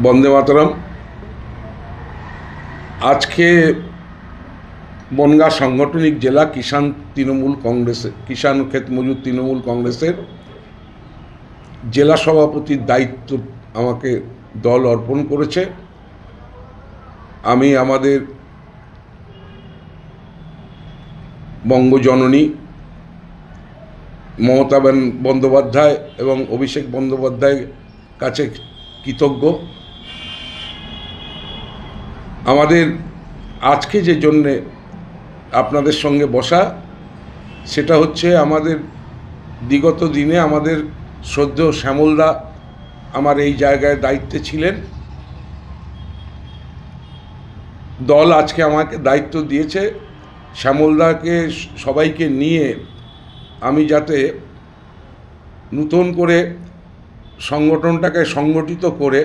বন্দে মাতরম। আজকে বনগাঁ সাংগঠনিক জেলা কিষাণ ক্ষেত মজুর তৃণমূল কংগ্রেসের জেলা সভাপতির দায়িত্ব আমাকে দল অর্পণ করেছে। আমি আমাদের বঙ্গজননী মমতা বন্দ্যোপাধ্যায় এবং অভিষেক বন্দ্যোপাধ্যায়ের কাছে কৃতজ্ঞ। আমাদের আজকে যে জন্যে আপনাদের সঙ্গে বসা, সেটা হচ্ছে আমাদের বিগত দিনে আমাদের শ্রদ্ধেয় শ্যামলদা আমার এই জায়গায় দায়িত্বে ছিলেন। দল আজকে আমাকে দায়িত্ব দিয়েছে শ্যামলদাকে সবাইকে নিয়ে আমি যাতে নতুন করে সংগঠনটাকে সংগঠিত করে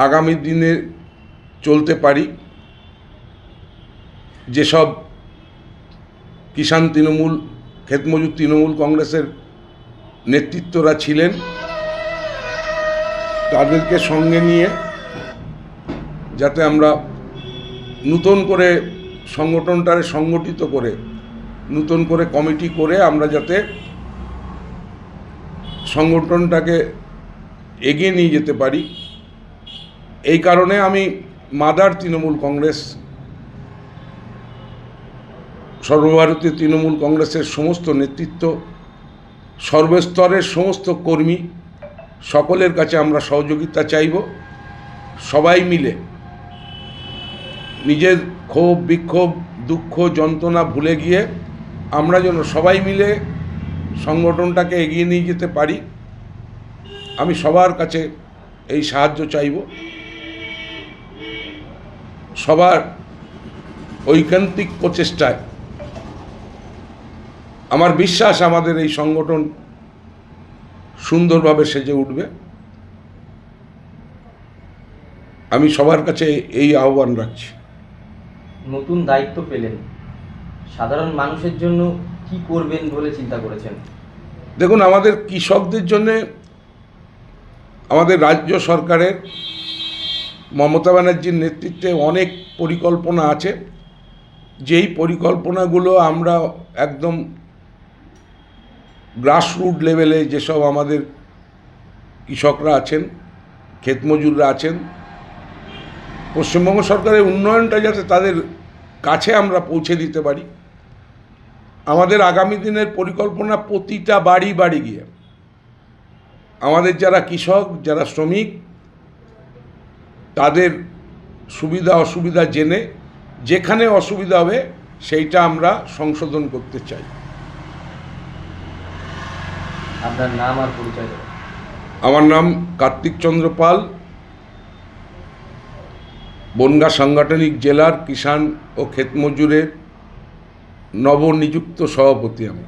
আগামী দিনে চলতে পারি। যেসব কিষাণ ক্ষেতমজুর তৃণমূল কংগ্রেসের নেতৃত্বরা ছিলেন, তাদেরকে সঙ্গে নিয়ে যাতে আমরা নতুন করে সংগঠনটাকে সংগঠিত করে নতুন করে কমিটি করে আমরা যাতে সংগঠনটাকে এগিয়ে নিয়ে যেতে পারি। এই কারণে আমি মাদার তৃণমূল কংগ্রেস, সর্বভারতীয় তৃণমূল কংগ্রেসের সমস্ত নেতৃত্ব, সর্বস্তরের সমস্ত কর্মী, সকলের কাছে আমরা সহযোগিতা চাইব। সবাই মিলে নিজের ক্ষোভ, বিক্ষোভ, দুঃখ, যন্ত্রণা ভুলে গিয়ে আমরা যেন সবাই মিলে সংগঠনটাকে এগিয়ে নিয়ে যেতে পারি। আমি সবার কাছে এই সাহায্য চাইব। সবার ঐকান্তিক প্রচেষ্টায় আমার বিশ্বাস আমাদের এই সংগঠন সুন্দরভাবে সেজে উঠবে। আমি সবার কাছে এই আহ্বান রাখছি। নতুন দায়িত্ব পেলেন, সাধারণ মানুষের জন্য কি করবেন বলে চিন্তা করেছেন? দেখুন, আমাদের কৃষকদের জন্য আমাদের রাজ্য সরকারের মমতা ব্যানার্জির নেতৃত্বে অনেক পরিকল্পনা আছে। যেই পরিকল্পনাগুলো আমরা একদম গ্রাসরুট লেভেলে যেসব আমাদের কৃষকরা আছেন, ক্ষেতমজুররা আছেন, পশ্চিমবঙ্গ সরকারের উন্নয়নটা যাতে তাদের কাছে আমরা পৌঁছে দিতে পারি। আমাদের আগামী দিনের পরিকল্পনা প্রতিটা বাড়ি বাড়ি গিয়ে আমাদের যারা কৃষক, যারা শ্রমিক, তাদের সুবিধা অসুবিধা জেনে যেখানে অসুবিধা হবে সেইটা আমরা সংশোধন করতে চাই। আপনার নাম আর পরিচয় দেবেন? আমার নাম কার্তিক চন্দ্র পাল, বনগাঁ সাংগঠনিক জেলার কিষাণ ও ক্ষেতমজুরের নবনিযুক্ত সভাপতি আমি।